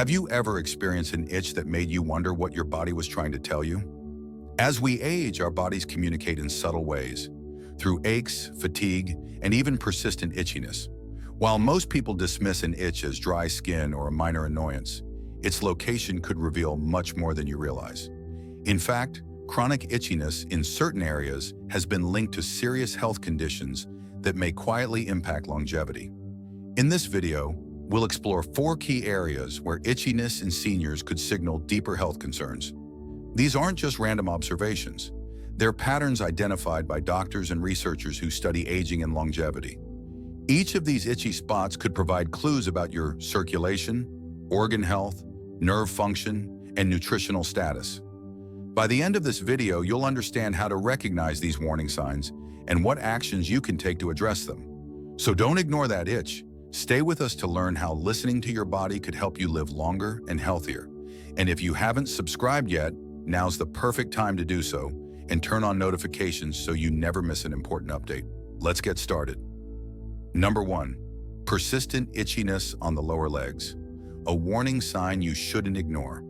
Have you ever experienced an itch that made you wonder what your body was trying to tell you? As we age, our bodies communicate in subtle ways, through aches, fatigue, and even persistent itchiness. While most people dismiss an itch as dry skin or a minor annoyance, its location could reveal much more than you realize. In fact, chronic itchiness in certain areas has been linked to serious health conditions that may quietly impact longevity. In this video, we'll explore 4 key areas where itchiness in seniors could signal deeper health concerns. These aren't just random observations. They're patterns identified by doctors and researchers who study aging and longevity. Each of these itchy spots could provide clues about your circulation, organ health, nerve function, and nutritional status. By the end of this video, you'll understand how to recognize these warning signs and what actions you can take to address them. So don't ignore that itch. Stay with us to learn how listening to your body could help you live longer and healthier. And if you haven't subscribed yet, now's the perfect time to do so, and turn on notifications so you never miss an important update. Let's get started. Number 1, persistent itchiness on the lower legs. A warning sign you shouldn't ignore.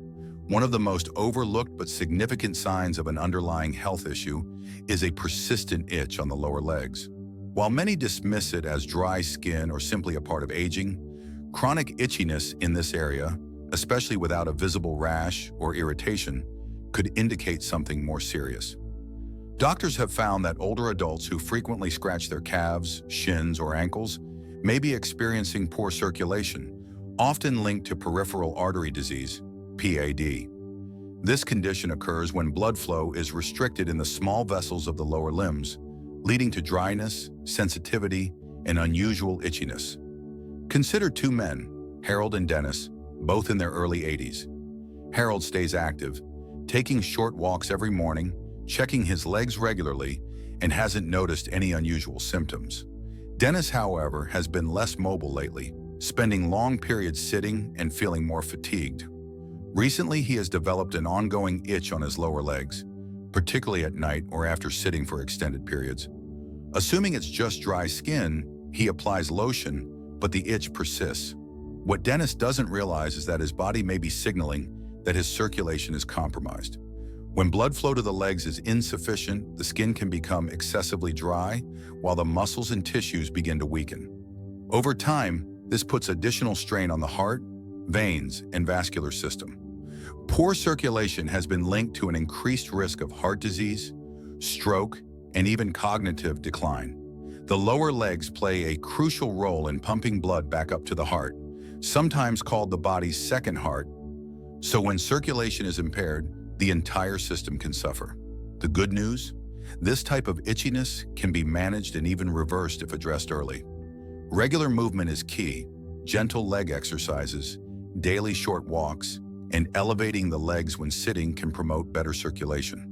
One of the most overlooked but significant signs of an underlying health issue is a persistent itch on the lower legs. While many dismiss it as dry skin or simply a part of aging, chronic itchiness in this area, especially without a visible rash or irritation, could indicate something more serious. Doctors have found that older adults who frequently scratch their calves, shins, or ankles may be experiencing poor circulation, often linked to peripheral artery disease, PAD. This condition occurs when blood flow is restricted in the small vessels of the lower limbs, leading to dryness, sensitivity, and unusual itchiness. Consider 2 men, Harold and Dennis, both in their early 80s. Harold stays active, taking short walks every morning, checking his legs regularly, and hasn't noticed any unusual symptoms. Dennis, however, has been less mobile lately, spending long periods sitting and feeling more fatigued. Recently, he has developed an ongoing itch on his lower legs, particularly at night or after sitting for extended periods. Assuming it's just dry skin, he applies lotion, but the itch persists. What Dennis doesn't realize is that his body may be signaling that his circulation is compromised. When blood flow to the legs is insufficient, the skin can become excessively dry, while the muscles and tissues begin to weaken. Over time, this puts additional strain on the heart, veins, and vascular system. Poor circulation has been linked to an increased risk of heart disease, stroke, and even cognitive decline. The lower legs play a crucial role in pumping blood back up to the heart, sometimes called the body's second heart. So when circulation is impaired, the entire system can suffer. The good news? This type of itchiness can be managed and even reversed if addressed early. Regular movement is key. Gentle leg exercises, daily short walks, and elevating the legs when sitting can promote better circulation.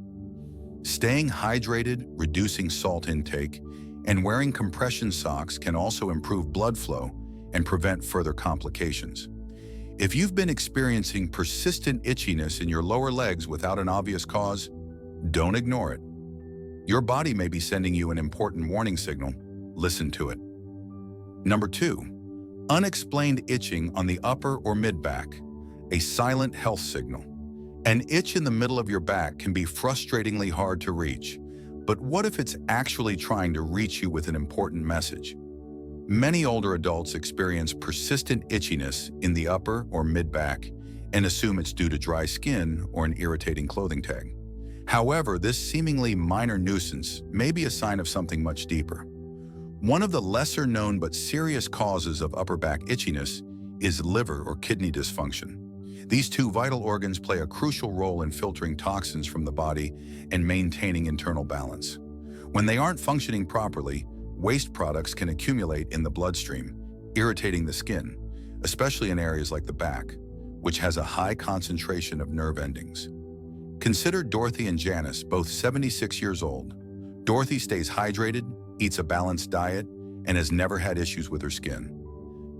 Staying hydrated, reducing salt intake, and wearing compression socks can also improve blood flow and prevent further complications. If you've been experiencing persistent itchiness in your lower legs without an obvious cause, don't ignore it. Your body may be sending you an important warning signal. Listen to it. Number 2, unexplained itching on the upper or mid-back, a silent health signal. An itch in the middle of your back can be frustratingly hard to reach, but what if it's actually trying to reach you with an important message? Many older adults experience persistent itchiness in the upper or mid-back and assume it's due to dry skin or an irritating clothing tag. However, this seemingly minor nuisance may be a sign of something much deeper. One of the lesser-known but serious causes of upper back itchiness is liver or kidney dysfunction. These 2 vital organs play a crucial role in filtering toxins from the body and maintaining internal balance. When they aren't functioning properly, waste products can accumulate in the bloodstream, irritating the skin, especially in areas like the back, which has a high concentration of nerve endings. Consider Dorothy and Janice, both 76 years old. Dorothy stays hydrated, eats a balanced diet, and has never had issues with her skin.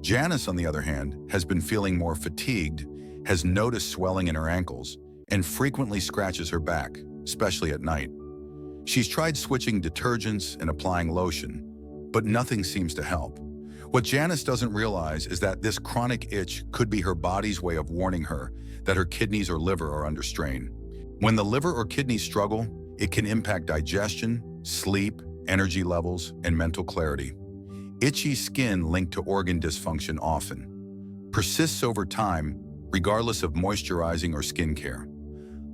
Janice, on the other hand, has been feeling more fatigued, has noticed swelling in her ankles, and frequently scratches her back, especially at night. She's tried switching detergents and applying lotion, but nothing seems to help. What Janice doesn't realize is that this chronic itch could be her body's way of warning her that her kidneys or liver are under strain. When the liver or kidneys struggle, it can impact digestion, sleep, energy levels, and mental clarity. Itchy skin linked to organ dysfunction often persists over time, regardless of moisturizing or skincare.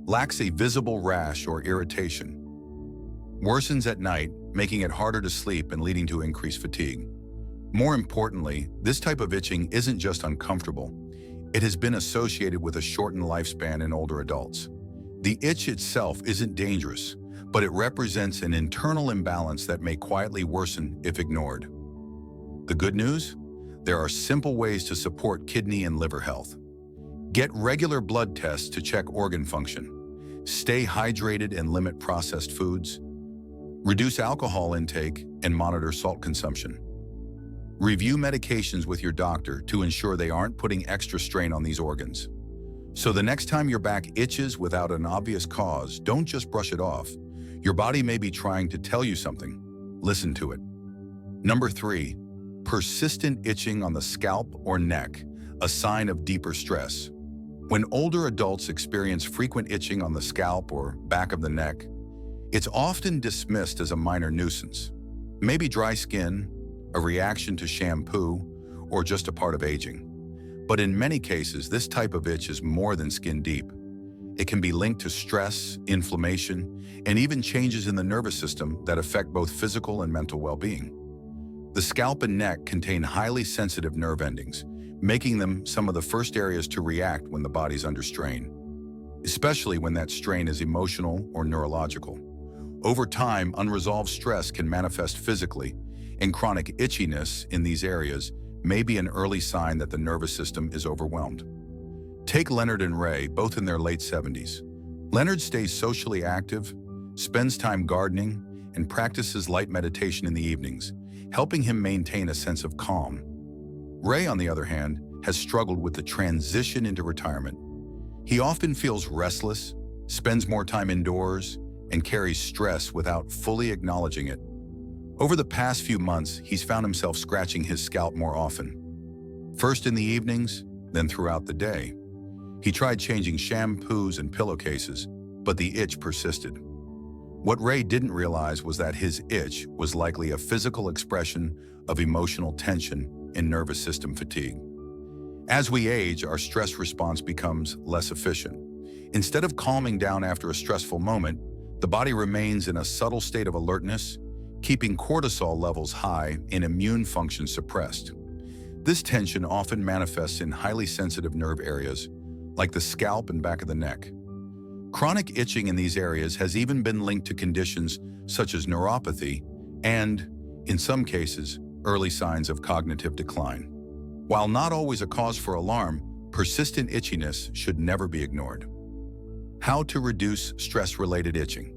Lacks a visible rash or irritation. Worsens at night, making it harder to sleep and leading to increased fatigue. More importantly, this type of itching isn't just uncomfortable. It has been associated with a shortened lifespan in older adults. The itch itself isn't dangerous, but it represents an internal imbalance that may quietly worsen if ignored. The good news? There are simple ways to support kidney and liver health. Get regular blood tests to check organ function. Stay hydrated and limit processed foods. Reduce alcohol intake and monitor salt consumption. Review medications with your doctor to ensure they aren't putting extra strain on these organs. So the next time your back itches without an obvious cause, don't just brush it off. Your body may be trying to tell you something. Listen to it. Number 3, persistent itching on the scalp or neck, a sign of deeper stress. When older adults experience frequent itching on the scalp or back of the neck, it's often dismissed as a minor nuisance. Maybe dry skin, a reaction to shampoo, or just a part of aging. But in many cases, this type of itch is more than skin deep. It can be linked to stress, inflammation, and even changes in the nervous system that affect both physical and mental well-being. The scalp and neck contain highly sensitive nerve endings, making them some of the first areas to react when the body's under strain, especially when that strain is emotional or neurological. Over time, unresolved stress can manifest physically, and chronic itchiness in these areas may be an early sign that the nervous system is overwhelmed. Take Leonard and Ray, both in their late 70s. Leonard stays socially active, spends time gardening, and practices light meditation in the evenings, helping him maintain a sense of calm. Ray, on the other hand, has struggled with the transition into retirement. He often feels restless, spends more time indoors, and carries stress without fully acknowledging it. Over the past few months, he's found himself scratching his scalp more often. First in the evenings, then throughout the day. He tried changing shampoos and pillowcases, but the itch persisted. What Ray didn't realize was that his itch was likely a physical expression of emotional tension and nervous system fatigue. As we age, our stress response becomes less efficient. Instead of calming down after a stressful moment, the body remains in a subtle state of alertness, keeping cortisol levels high and immune function suppressed. This tension often manifests in highly sensitive nerve areas, like the scalp and back of the neck. Chronic itching in these areas has even been linked to conditions such as neuropathy and, in some cases, early signs of cognitive decline. While not always a cause for alarm, persistent itchiness should never be ignored. How to reduce stress-related itching.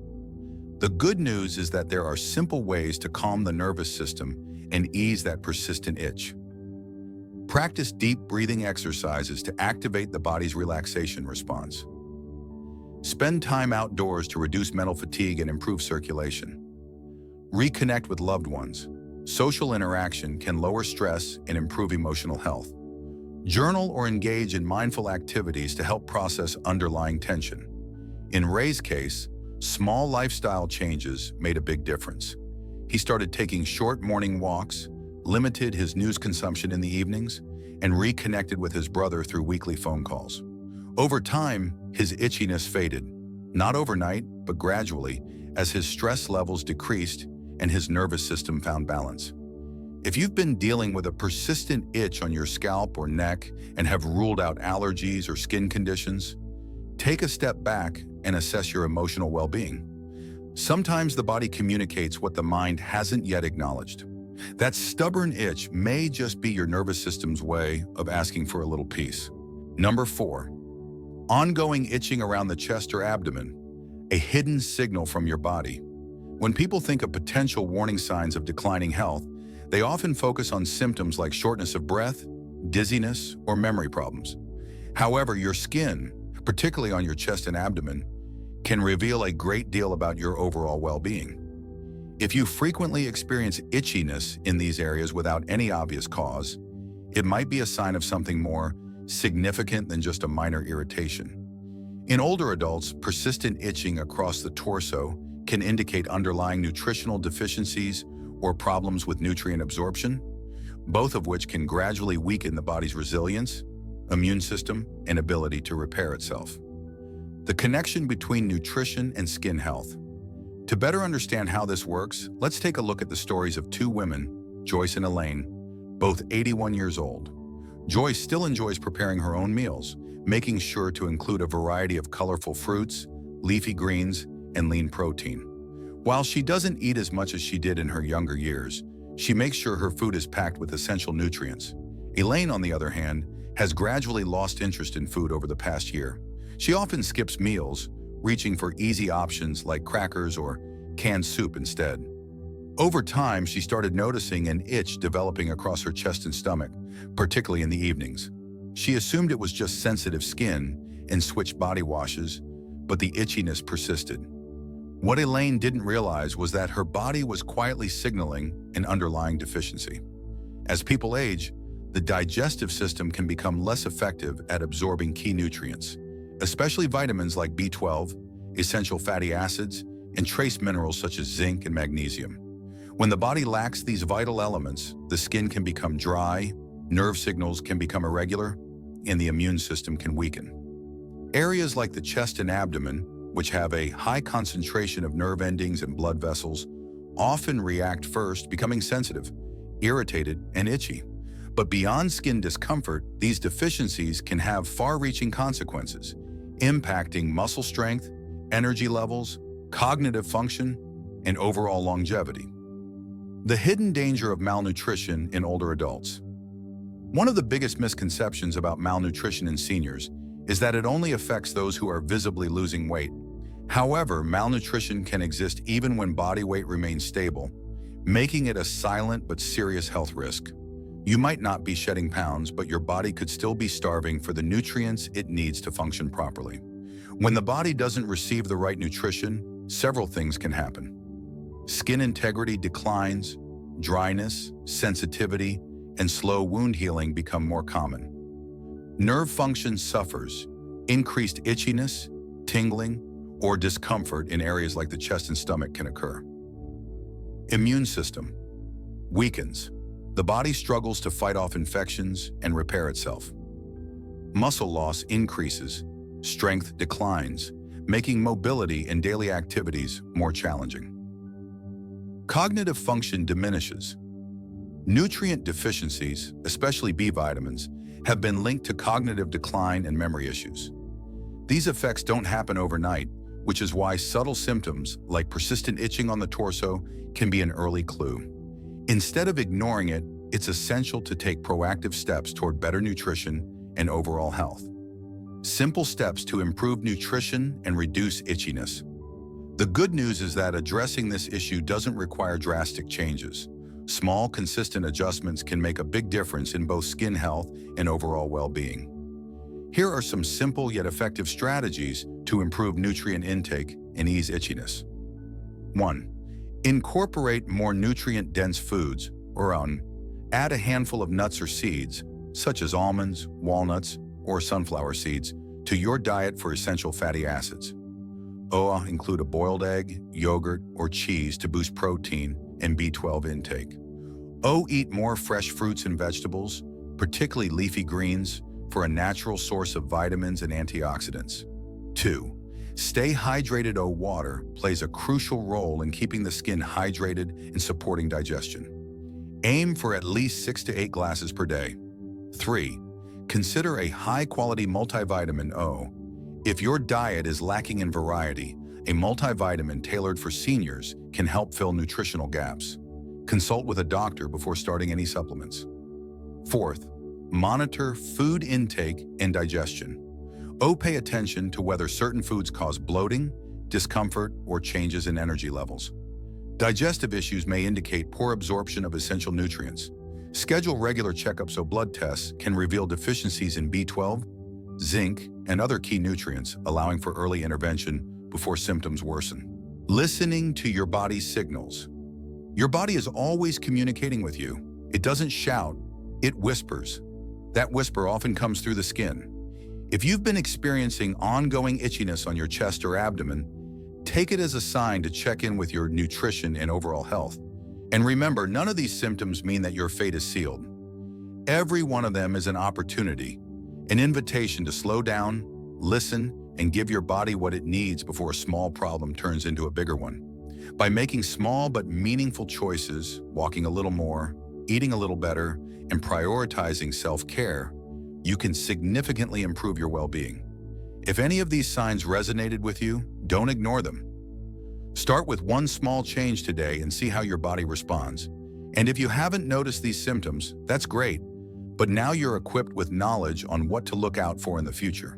The good news is that there are simple ways to calm the nervous system and ease that persistent itch. Practice deep breathing exercises to activate the body's relaxation response. Spend time outdoors to reduce mental fatigue and improve circulation. Reconnect with loved ones. Social interaction can lower stress and improve emotional health. Journal or engage in mindful activities to help process underlying tension. In Ray's case, small lifestyle changes made a big difference. He started taking short morning walks, limited his news consumption in the evenings, and reconnected with his brother through weekly phone calls. Over time, his itchiness faded, not overnight, but gradually, as his stress levels decreased and his nervous system found balance. If you've been dealing with a persistent itch on your scalp or neck and have ruled out allergies or skin conditions, take a step back and assess your emotional well-being. Sometimes the body communicates what the mind hasn't yet acknowledged. That stubborn itch may just be your nervous system's way of asking for a little peace. Number 4, ongoing itching around the chest or abdomen, a hidden signal from your body. When people think of potential warning signs of declining health, they often focus on symptoms like shortness of breath, dizziness, or memory problems. However, your skin, particularly on your chest and abdomen, can reveal a great deal about your overall well-being. If you frequently experience itchiness in these areas without any obvious cause, it might be a sign of something more significant than just a minor irritation. In older adults, persistent itching across the torso can indicate underlying nutritional deficiencies or problems with nutrient absorption, both of which can gradually weaken the body's resilience, immune system, and ability to repair itself. The connection between nutrition and skin health. To better understand how this works, let's take a look at the stories of two women, Joyce and Elaine, both 81 years old. Joyce still enjoys preparing her own meals, making sure to include a variety of colorful fruits, leafy greens, and lean protein. While she doesn't eat as much as she did in her younger years, she makes sure her food is packed with essential nutrients. Elaine, on the other hand, has gradually lost interest in food over the past year. She often skips meals, reaching for easy options like crackers or canned soup instead. Over time, she started noticing an itch developing across her chest and stomach, particularly in the evenings. She assumed it was just sensitive skin and switched body washes, but the itchiness persisted. What Elaine didn't realize was that her body was quietly signaling an underlying deficiency. As people age, the digestive system can become less effective at absorbing key nutrients, especially vitamins like B12, essential fatty acids, and trace minerals such as zinc and magnesium. When the body lacks these vital elements, the skin can become dry, nerve signals can become irregular, and the immune system can weaken. Areas like the chest and abdomen, which have a high concentration of nerve endings and blood vessels, often react first, becoming sensitive, irritated, and itchy. But beyond skin discomfort, these deficiencies can have far-reaching consequences, impacting muscle strength, energy levels, cognitive function, and overall longevity. The hidden danger of malnutrition in older adults. One of the biggest misconceptions about malnutrition in seniors is that it only affects those who are visibly losing weight. However, malnutrition can exist even when body weight remains stable, making it a silent but serious health risk. You might not be shedding pounds, but your body could still be starving for the nutrients it needs to function properly. When the body doesn't receive the right nutrition, several things can happen. Skin integrity declines, dryness, sensitivity, and slow wound healing become more common. Nerve function suffers, increased itchiness, tingling, or discomfort in areas like the chest and stomach can occur. Immune system weakens. The body struggles to fight off infections and repair itself. Muscle loss increases, strength declines, making mobility and daily activities more challenging. Cognitive function diminishes. Nutrient deficiencies, especially B vitamins, have been linked to cognitive decline and memory issues. These effects don't happen overnight, which is why subtle symptoms like persistent itching on the torso can be an early clue. Instead of ignoring it, it's essential to take proactive steps toward better nutrition and overall health. Simple steps to improve nutrition and reduce itchiness. The good news is that addressing this issue doesn't require drastic changes. Small, consistent adjustments can make a big difference in both skin health and overall well-being. Here are some simple yet effective strategies to improve nutrient intake and ease itchiness. 1. Incorporate more nutrient-dense foods, or add a handful of nuts or seeds, such as almonds, walnuts, or sunflower seeds, to your diet for essential fatty acids. Include a boiled egg, yogurt, or cheese to boost protein and B12 intake. Eat more fresh fruits and vegetables, particularly leafy greens, for a natural source of vitamins and antioxidants. 2. Stay hydrated. Water plays a crucial role in keeping the skin hydrated and supporting digestion. Aim for at least 6 to 8 glasses per day. 3. Consider a high-quality multivitamin. If your diet is lacking in variety, a multivitamin tailored for seniors can help fill nutritional gaps. Consult with a doctor before starting any supplements. 4th, monitor food intake and digestion. Pay attention to whether certain foods cause bloating, discomfort, or changes in energy levels. Digestive issues may indicate poor absorption of essential nutrients. Schedule regular checkups so blood tests can reveal deficiencies in B12, zinc, and other key nutrients, allowing for early intervention before symptoms worsen. Listening to your body's signals. Your body is always communicating with you. It doesn't shout, it whispers. That whisper often comes through the skin. If you've been experiencing ongoing itchiness on your chest or abdomen, take it as a sign to check in with your nutrition and overall health. And remember, none of these symptoms mean that your fate is sealed. Every one of them is an opportunity, an invitation to slow down, listen, and give your body what it needs before a small problem turns into a bigger one. By making small but meaningful choices, walking a little more, eating a little better, and prioritizing self-care, you can significantly improve your well-being. If any of these signs resonated with you, don't ignore them. Start with one small change today and see how your body responds. And if you haven't noticed these symptoms, that's great, but now you're equipped with knowledge on what to look out for in the future.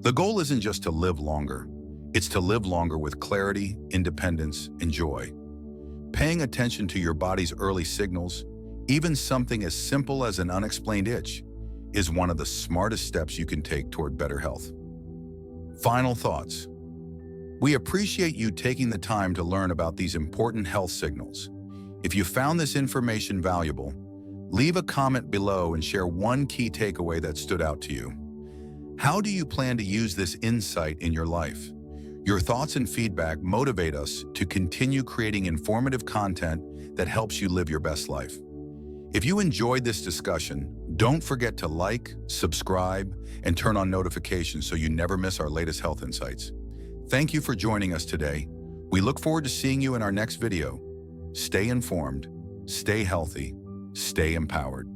The goal isn't just to live longer, it's to live longer with clarity, independence, and joy. Paying attention to your body's early signals, even something as simple as an unexplained itch, is one of the smartest steps you can take toward better health. Final thoughts. We appreciate you taking the time to learn about these important health signals. If you found this information valuable, leave a comment below and share one key takeaway that stood out to you. How do you plan to use this insight in your life? Your thoughts and feedback motivate us to continue creating informative content that helps you live your best life. If you enjoyed this discussion, don't forget to like, subscribe, and turn on notifications so you never miss our latest health insights. Thank you for joining us today. We look forward to seeing you in our next video. Stay informed, stay healthy, stay empowered.